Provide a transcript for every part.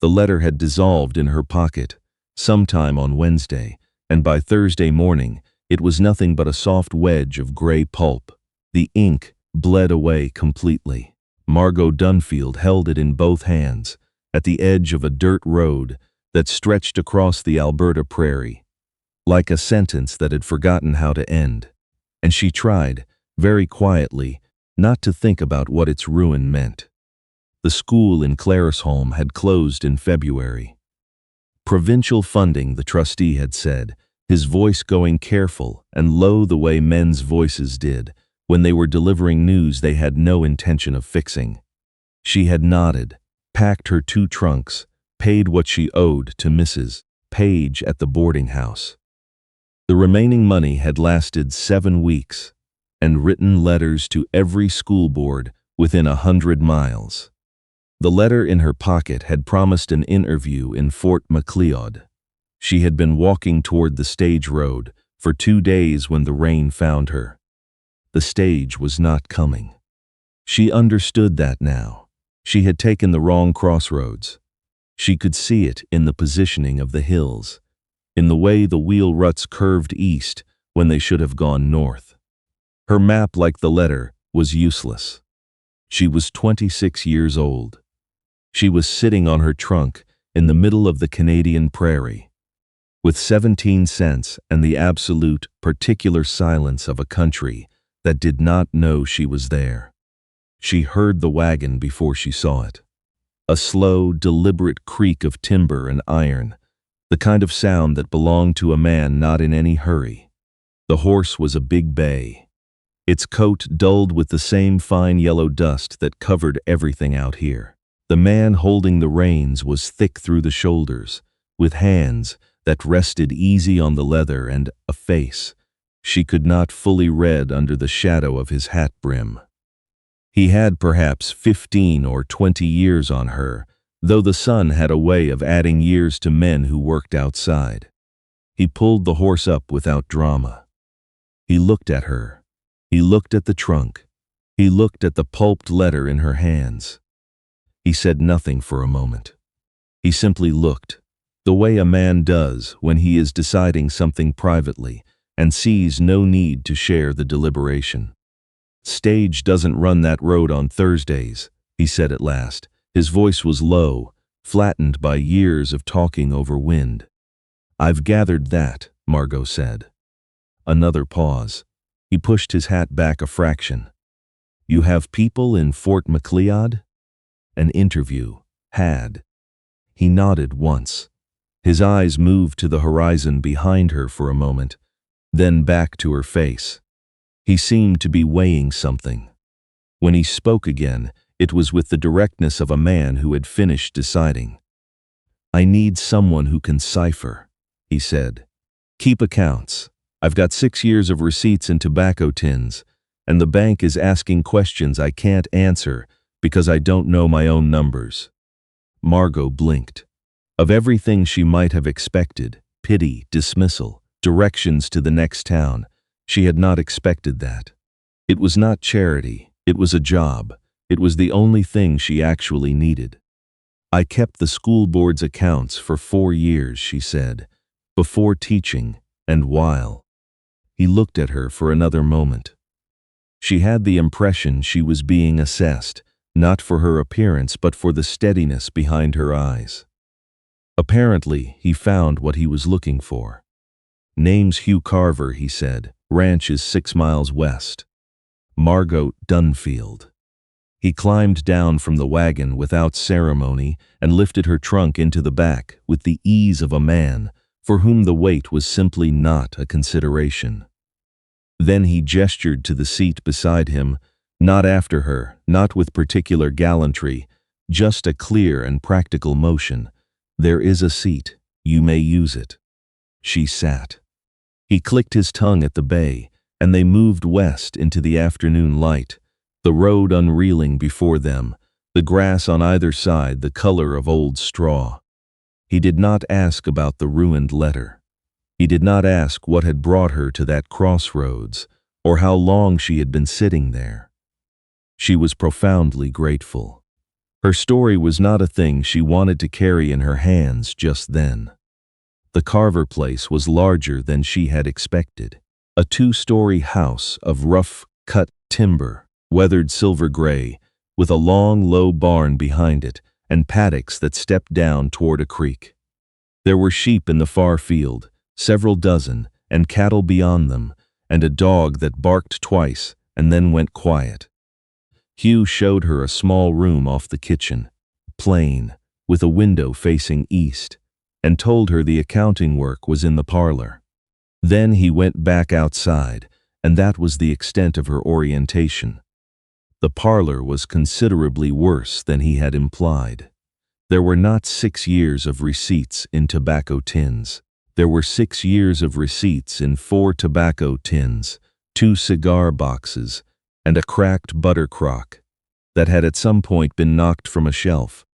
The letter had dissolved in her pocket sometime on Wednesday, and by Thursday morning it was nothing but a soft wedge of gray pulp. The ink bled away completely. Margot Dunfield held it in both hands, at the edge of a dirt road that stretched across the Alberta prairie, like a sentence that had forgotten how to end. And she tried, very quietly, not to think about what its ruin meant. The school in Claresholm had closed in February. Provincial funding, the trustee had said, his voice going careful and low the way men's voices did when they were delivering news they had no intention of fixing. She had nodded, packed her 2 trunks, paid what she owed to Mrs. Page at the boarding house. The remaining money had lasted 7 weeks, and written letters to every school board within 100 miles. The letter in her pocket had promised an interview in Fort Macleod. She had been walking toward the stage road for 2 days when the rain found her. The stage was not coming. She understood that now. She had taken the wrong crossroads. She could see it in the positioning of the hills, in the way the wheel ruts curved east when they should have gone north. Her map, like the letter, was useless. She was 26 years old. She was sitting on her trunk in the middle of the Canadian prairie, with 17 cents and the absolute, particular silence of a country that did not know she was there. She heard the wagon before she saw it. A slow, deliberate creak of timber and iron, the kind of sound that belonged to a man not in any hurry. The horse was a big bay, its coat dulled with the same fine yellow dust that covered everything out here. The man holding the reins was thick through the shoulders, with hands that rested easy on the leather and a face she could not fully read under the shadow of his hat brim. He had perhaps 15 or 20 years on her, though the sun had a way of adding years to men who worked outside. He pulled the horse up without drama. He looked at her. He looked at the trunk. He looked at the pulped letter in her hands. He said nothing for a moment. He simply looked, the way a man does when he is deciding something privately and sees no need to share the deliberation. "Stage doesn't run that road on Thursdays," he said at last. His voice was low, flattened by years of talking over wind. "I've gathered that," Margot said. Another pause. He pushed his hat back a fraction. "You have people in Fort Macleod?" An interview. Had. He nodded once. His eyes moved to the horizon behind her for a moment, then back to her face. He seemed to be weighing something. When he spoke again, it was with the directness of a man who had finished deciding. "I need someone who can cipher," he said. "Keep accounts. I've got 6 years of receipts in tobacco tins, and the bank is asking questions I can't answer because I don't know my own numbers." Margot blinked. Of everything she might have expected, pity, dismissal, directions to the next town, she had not expected that. It was not charity, it was a job. It was the only thing she actually needed. "I kept the school board's accounts for 4 years," she said, "before teaching and while." He looked at her for another moment. She had the impression she was being assessed, not for her appearance but for the steadiness behind her eyes. Apparently, he found what he was looking for. "Name's Hugh Carver," he said. "Ranch is 6 miles west. Margot Dunfield." He climbed down from the wagon without ceremony and lifted her trunk into the back with the ease of a man for whom the weight was simply not a consideration. Then he gestured to the seat beside him, not after her, not with particular gallantry, just a clear and practical motion. "There is a seat. You may use it." She sat. He clicked his tongue at the bay, and they moved west into the afternoon light, the road unreeling before them, the grass on either side the color of old straw. He did not ask about the ruined letter. He did not ask what had brought her to that crossroads, or how long she had been sitting there. She was profoundly grateful. Her story was not a thing she wanted to carry in her hands just then. The Carver place was larger than she had expected. A 2-story house of rough-cut timber, weathered silver gray, with a long, low barn behind it and paddocks that stepped down toward a creek. There were sheep in the far field, several dozen, and cattle beyond them, and a dog that barked twice and then went quiet. Hugh showed her a small room off the kitchen, plain, with a window facing east, and told her the accounting work was in the parlor. Then he went back outside, and that was the extent of her orientation. The parlor was considerably worse than he had implied. There were not 6 years of receipts in tobacco tins. There were 6 years of receipts in 4 tobacco tins, 2 cigar boxes, and a cracked butter crock that had at some point been knocked from a shelf,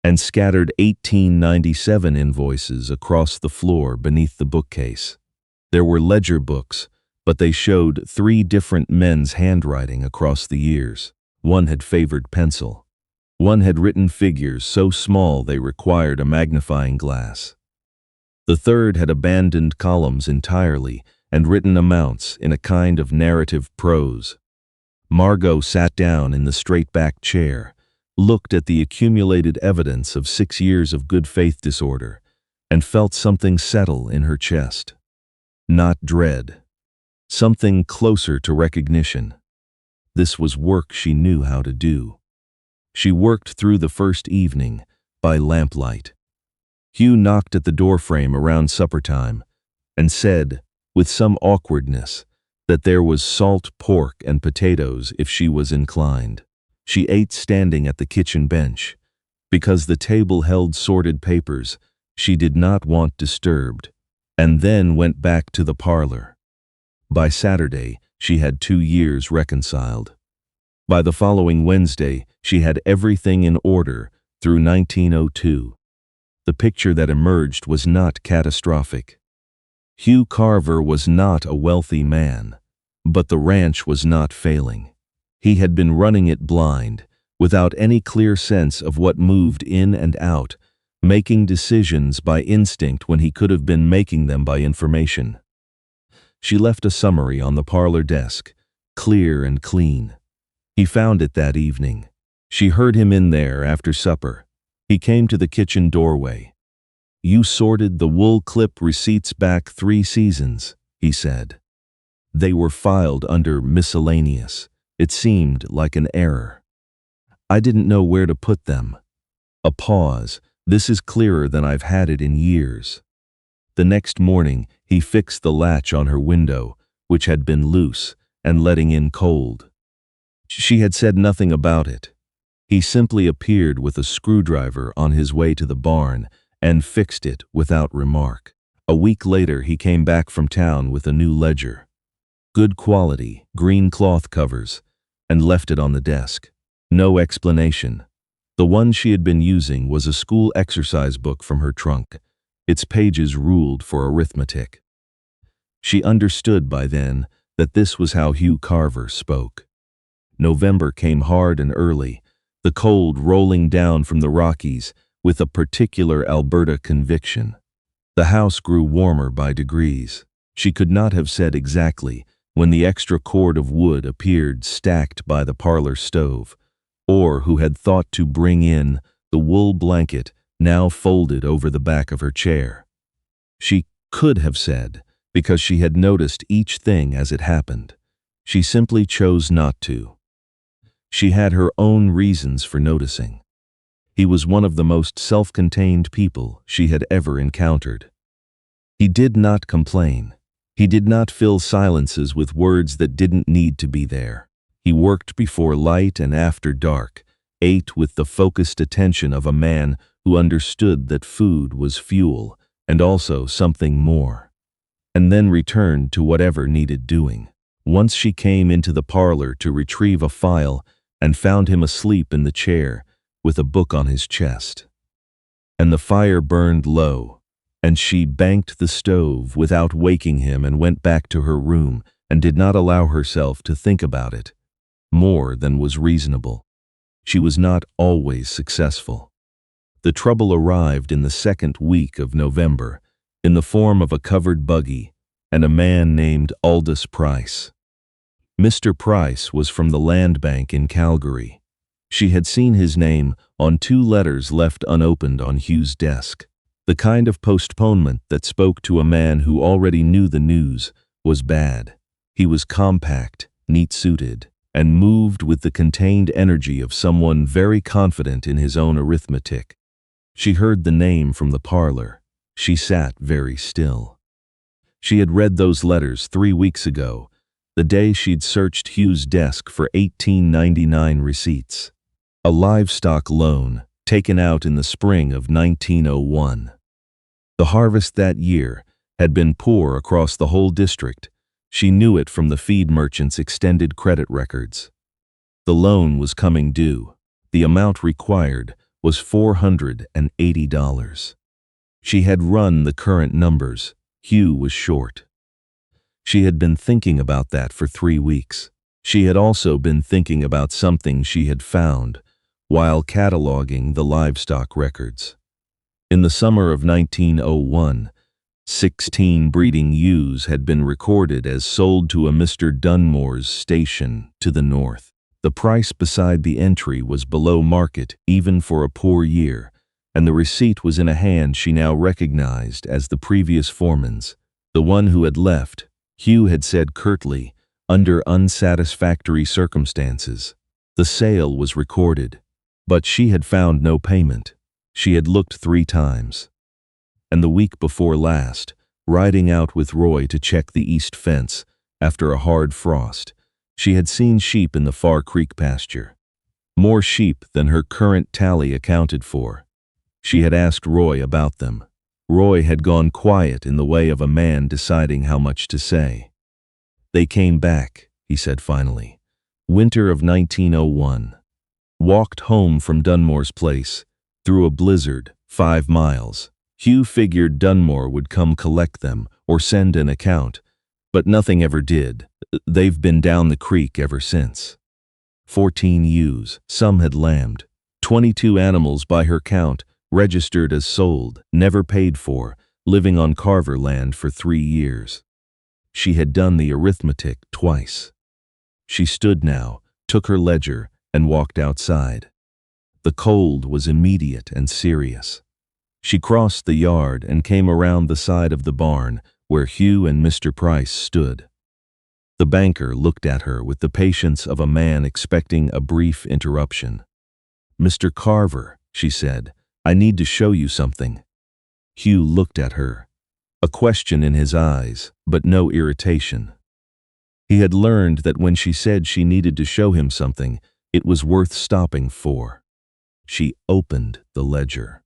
and scattered 1897 invoices across the floor beneath the bookcase. There were ledger books, but they showed 3 different men's handwriting across the years. One had favored pencil. One had written figures so small they required a magnifying glass. The third had abandoned columns entirely and written amounts in a kind of narrative prose. Margot sat down in the straight-backed chair, looked at the accumulated evidence of 6 years of good faith disorder, and felt something settle in her chest. Not dread. Something closer to recognition. This was work she knew how to do. She worked through the first evening, by lamplight. Hugh knocked at the doorframe around supper time, and said, with some awkwardness, that there was salt pork and potatoes if she was inclined. She ate standing at the kitchen bench. Because the table held sorted papers, she did not want disturbed, and then went back to the parlor. By Saturday, she had 2 years reconciled. By the following Wednesday, she had everything in order through 1902. The picture that emerged was not catastrophic. Hugh Carver was not a wealthy man, but the ranch was not failing. He had been running it blind, without any clear sense of what moved in and out, making decisions by instinct when he could have been making them by information. She left a summary on the parlor desk, clear and clean. He found it that evening. She heard him in there after supper. He came to the kitchen doorway. "You sorted the wool clip receipts back 3 seasons," he said. They were filed under miscellaneous. It seemed like an error. "I didn't know where to put them." A pause. "This is clearer than I've had it in years." The next morning, he fixed the latch on her window, which had been loose and letting in cold. She had said nothing about it. He simply appeared with a screwdriver on his way to the barn and fixed it without remark. A week later, he came back from town with a new ledger. Good quality, green cloth covers, and left it on the desk. No explanation. The one she had been using was a school exercise book from her trunk. Its pages ruled for arithmetic. She understood by then that this was how Hugh Carver spoke. November came hard and early, the cold rolling down from the Rockies with a particular Alberta conviction. The house grew warmer by degrees. She could not have said exactly when the extra cord of wood appeared stacked by the parlor stove, or who had thought to bring in the wool blanket now folded over the back of her chair. She could have said, because she had noticed each thing as it happened. She simply chose not to. She had her own reasons for noticing. He was one of the most self-contained people she had ever encountered. He did not complain. He did not fill silences with words that didn't need to be there. He worked before light and after dark, ate with the focused attention of a man who understood that food was fuel and also something more, and then returned to whatever needed doing. Once she came into the parlor to retrieve a file and found him asleep in the chair with a book on his chest. And the fire burned low, and she banked the stove without waking him and went back to her room and did not allow herself to think about it more than was reasonable. she was not always successful. The trouble arrived in the second week of November, in the form of a covered buggy and a man named Aldous Price. Mr. Price was from the land bank in Calgary. She had seen his name on 2 letters left unopened on Hugh's desk. The kind of postponement that spoke to a man who already knew the news was bad. He was compact, neat-suited, and moved with the contained energy of someone very confident in his own arithmetic. She heard the name from the parlor. She sat very still. She had read those letters 3 weeks ago, the day she'd searched Hugh's desk for $18.99 receipts. A livestock loan taken out in the spring of 1901. The harvest that year had been poor across the whole district. She knew it from the feed merchant's extended credit records. The loan was coming due. The amount required was $480. She had run the current numbers. Hugh was short. She had been thinking about that for 3 weeks. She had also been thinking about something she had found while cataloging the livestock records. In the summer of 1901, 16 breeding ewes had been recorded as sold to a Mr. Dunmore's station to the north. The price beside the entry was below market even for a poor year, and the receipt was in a hand she now recognized as the previous foreman's, the one who had left. Hugh had said curtly, under unsatisfactory circumstances. The sale was recorded, but she had found no payment. She had looked 3 times. And the week before last, riding out with Roy to check the east fence after a hard frost, she had seen sheep in the Far Creek pasture. More sheep than her current tally accounted for. She had asked Roy about them. Roy had gone quiet in the way of a man deciding how much to say. They came back, he said finally. Winter of 1901. Walked home from Dunmore's place, through a blizzard, 5 miles. Hugh figured Dunmore would come collect them or send an account, but nothing ever did. They've been down the creek ever since. 14 ewes, some had lambed. 22 animals by her count, registered as sold, never paid for, living on Carver land for 3 years. She had done the arithmetic twice. She stood now, took her ledger, and walked outside. The cold was immediate and serious. She crossed the yard and came around the side of the barn where Hugh and Mr. Price stood. The banker looked at her with the patience of a man expecting a brief interruption. "Mr. Carver," she said, "I need to show you something." Hugh looked at her, a question in his eyes, but no irritation. He had learned that when she said she needed to show him something, it was worth stopping for. She opened the ledger.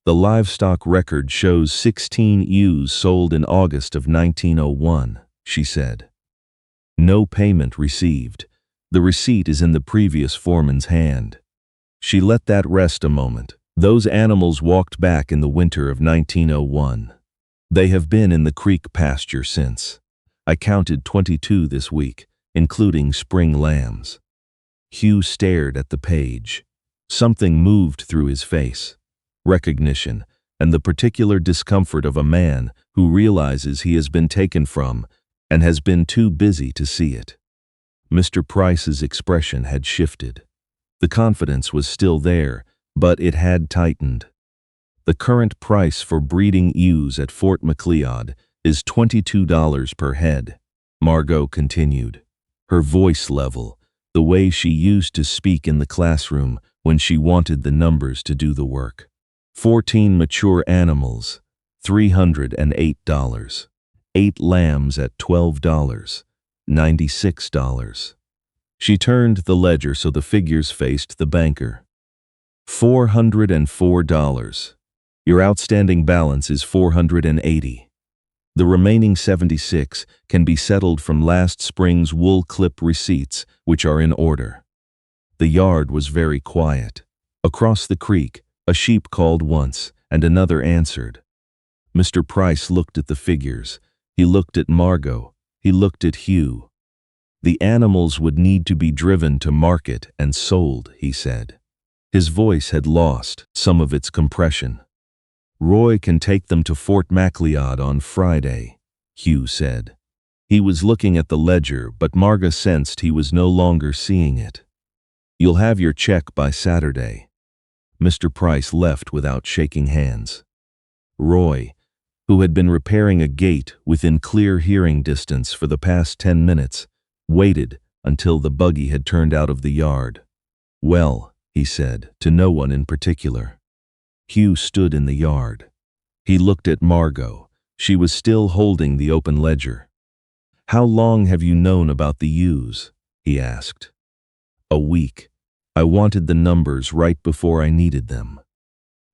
The livestock record shows 16 ewes sold in August of 1901, she said. No payment received. The receipt is in the previous foreman's hand. She let that rest a moment. Those animals walked back in the winter of 1901. They have been in the creek pasture since. I counted 22 this week, including spring lambs. Hugh stared at the page. Something moved through his face. Recognition, and the particular discomfort of a man who realizes he has been taken from and has been too busy to see it. Mr. Price's expression had shifted. The confidence was still there, but it had tightened. The current price for breeding ewes at Fort Macleod is $22 per head, Margot continued, her voice level, the way she used to speak in the classroom when she wanted the numbers to do the work. 14 mature animals, $308. 8 lambs at $12, $96. She turned the ledger so the figures faced the banker. $404. Your outstanding balance is $480. The remaining $76 can be settled from last spring's wool clip receipts, which are in order. The yard was very quiet. Across the creek, a sheep called once, and another answered. Mr. Price looked at the figures. He looked at Margot. He looked at Hugh. The animals would need to be driven to market and sold, he said. His voice had lost some of its compression. Roy can take them to Fort Macleod on Friday, Hugh said. He was looking at the ledger, but Margot sensed he was no longer seeing it. You'll have your check by Saturday. Mr. Price left without shaking hands. Roy, who had been repairing a gate within clear hearing distance for the past 10 minutes, waited until the buggy had turned out of the yard. Well, he said, to no one in particular. Hugh stood in the yard. He looked at Margot. She was still holding the open ledger. How long have you known about the ewes? He asked. A week. I wanted the numbers right before I needed them.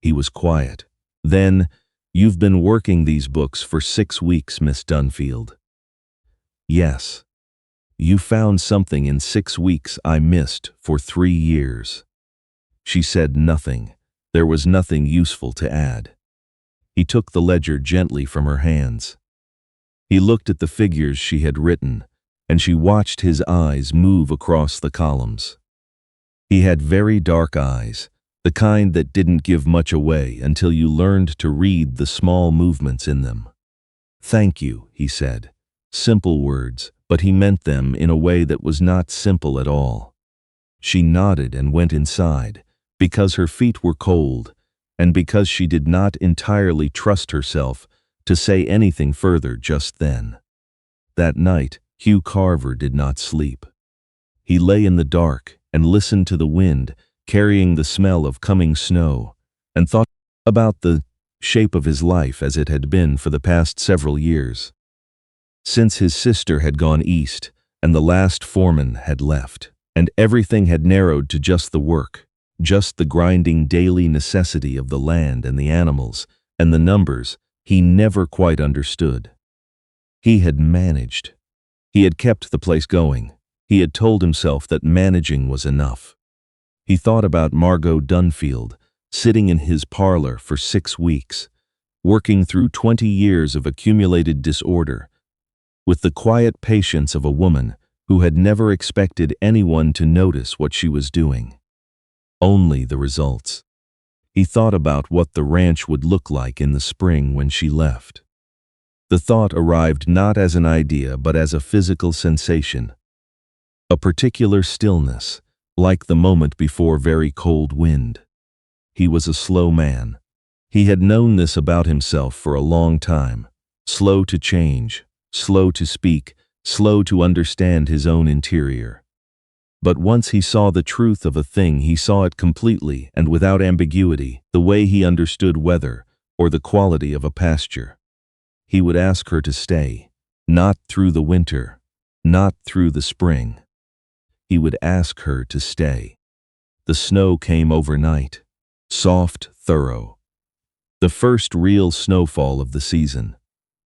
He was quiet. Then, you've been working these books for 6 weeks, Miss Dunfield. Yes. You found something in 6 weeks I missed for 3 years. She said nothing. There was nothing useful to add. He took the ledger gently from her hands. He looked at the figures she had written, and she watched his eyes move across the columns. He had very dark eyes, the kind that didn't give much away until you learned to read the small movements in them. Thank you, he said. Simple words, but he meant them in a way that was not simple at all. She nodded and went inside, because her feet were cold, and because she did not entirely trust herself to say anything further just then. That night, Hugh Carver did not sleep. He lay in the dark and listened to the wind carrying the smell of coming snow, and thought about the shape of his life as it had been for the past several years. Since his sister had gone east and the last foreman had left, and everything had narrowed to just the work, just the grinding daily necessity of the land and the animals and the numbers, he never quite understood. He had managed. He had kept the place going. He had told himself that managing was enough. He thought about Margot Dunfield, sitting in his parlor for 6 weeks, working through 20 years of accumulated disorder, with the quiet patience of a woman who had never expected anyone to notice what she was doing. Only the results. He thought about what the ranch would look like in the spring when she left. The thought arrived not as an idea but as a physical sensation. A particular stillness, like the moment before very cold wind. He was a slow man. He had known this about himself for a long time. Slow to change, slow to speak, slow to understand his own interior. But once he saw the truth of a thing, he saw it completely and without ambiguity, the way he understood weather or the quality of a pasture. He would ask her to stay, not through the winter, not through the spring. He would ask her to stay. The snow came overnight, soft, thorough. The first real snowfall of the season.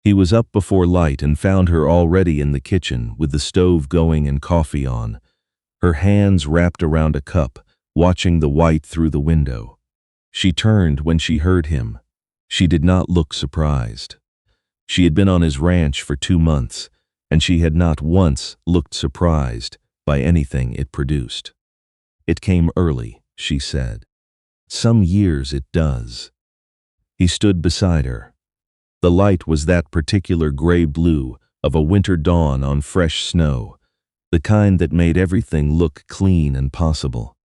He was up before light and found her already in the kitchen with the stove going and coffee on, her hands wrapped around a cup, watching the white through the window. She turned when she heard him. She did not look surprised. She had been on his ranch for 2 months, and she had not once looked surprised by anything it produced. It came early, she said. Some years it does. He stood beside her. The light was that particular gray-blue of a winter dawn on fresh snow, the kind that made everything look clean and possible.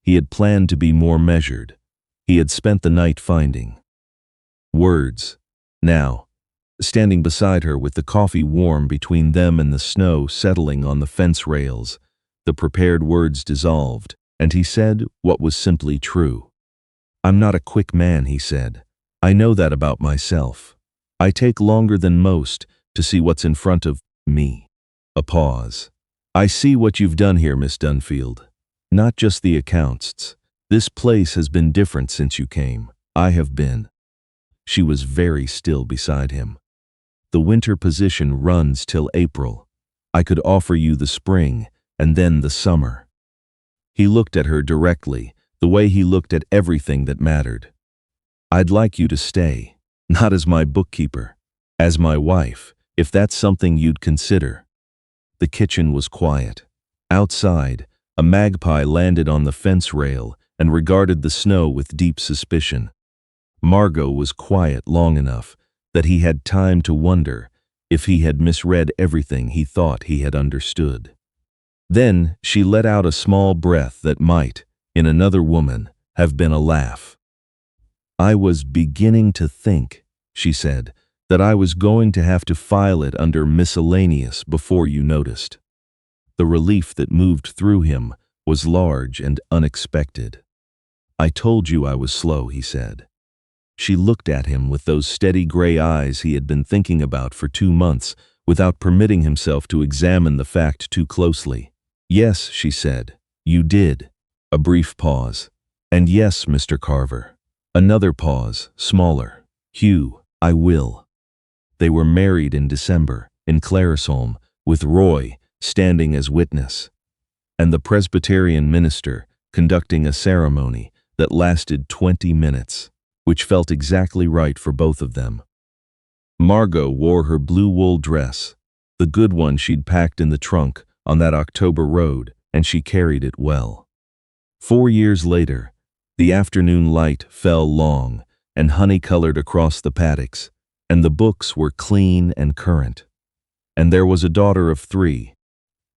He had planned to be more measured. He had spent the night finding words. Now, standing beside her with the coffee warm between them and the snow settling on the fence rails, the prepared words dissolved, and he said what was simply true. I'm not a quick man, he said. I know that about myself. I take longer than most to see what's in front of me. A pause. I see what you've done here, Miss Dunfield. Not just the accounts. This place has been different since you came. I have been. She was very still beside him. The winter position runs till April. I could offer you the spring and then the summer. He looked at her directly, the way he looked at everything that mattered. I'd like you to stay, not as my bookkeeper, as my wife, if that's something you'd consider. The kitchen was quiet. Outside, a magpie landed on the fence rail and regarded the snow with deep suspicion. Margot was quiet long enough that he had time to wonder if he had misread everything he thought he had understood. Then she let out a small breath that might, in another woman, have been a laugh. "I was beginning to think," she said, "that I was going to have to file it under miscellaneous before you noticed." The relief that moved through him was large and unexpected. "I told you I was slow," he said. She looked at him with those steady gray eyes he had been thinking about for 2 months, without permitting himself to examine the fact too closely. "Yes," she said, "you did." A brief pause. "And yes, Mr. Carver." Another pause, smaller. "Hugh, I will." They were married in December, in Claresholm, with Roy standing as witness, and the Presbyterian minister conducting a ceremony that lasted 20 minutes, which felt exactly right for both of them. Margot wore her blue wool dress, the good one she'd packed in the trunk on that October road, and she carried it well. 4 years later, the afternoon light fell long and honey-colored across the paddocks, and the books were clean and current. And there was a daughter of 3,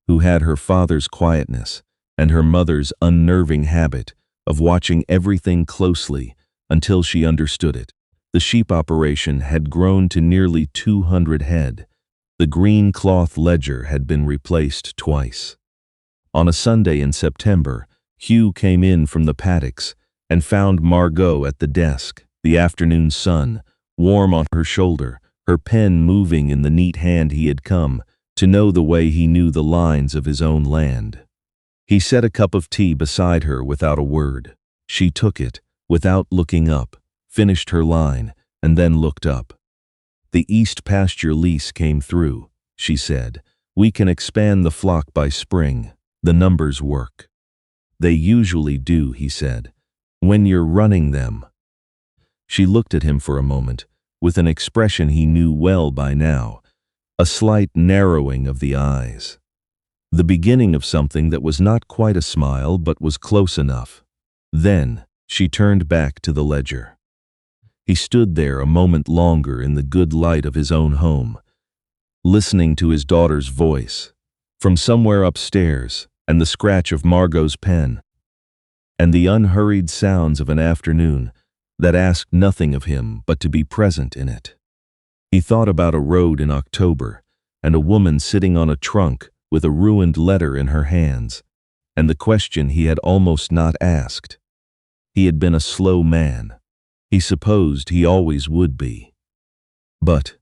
who had her father's quietness and her mother's unnerving habit of watching everything closely until she understood it. The sheep operation had grown to nearly 200 head. The green cloth ledger had been replaced twice. On a Sunday in September, Hugh came in from the paddocks and found Margot at the desk, the afternoon sun warm on her shoulder, her pen moving in the neat hand he had come to know the way he knew the lines of his own land. He set a cup of tea beside her without a word. She took it, without looking up, finished her line, and then looked up. "The East pasture lease came through," she said. "We can expand the flock by spring. The numbers work." "They usually do," he said, "when you're running them." She looked at him for a moment, with an expression he knew well by now, a slight narrowing of the eyes. The beginning of something that was not quite a smile but was close enough. Then she turned back to the ledger. He stood there a moment longer in the good light of his own home, listening to his daughter's voice from somewhere upstairs, and the scratch of Margot's pen, and the unhurried sounds of an afternoon that asked nothing of him but to be present in it. He thought about a road in October, and a woman sitting on a trunk with a ruined letter in her hands, and the question he had almost not asked. He had been a slow man. He supposed he always would be. But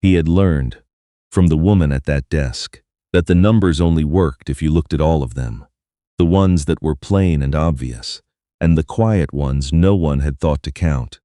he had learned, from the woman at that desk, that the numbers only worked if you looked at all of them, the ones that were plain and obvious, and the quiet ones no one had thought to count.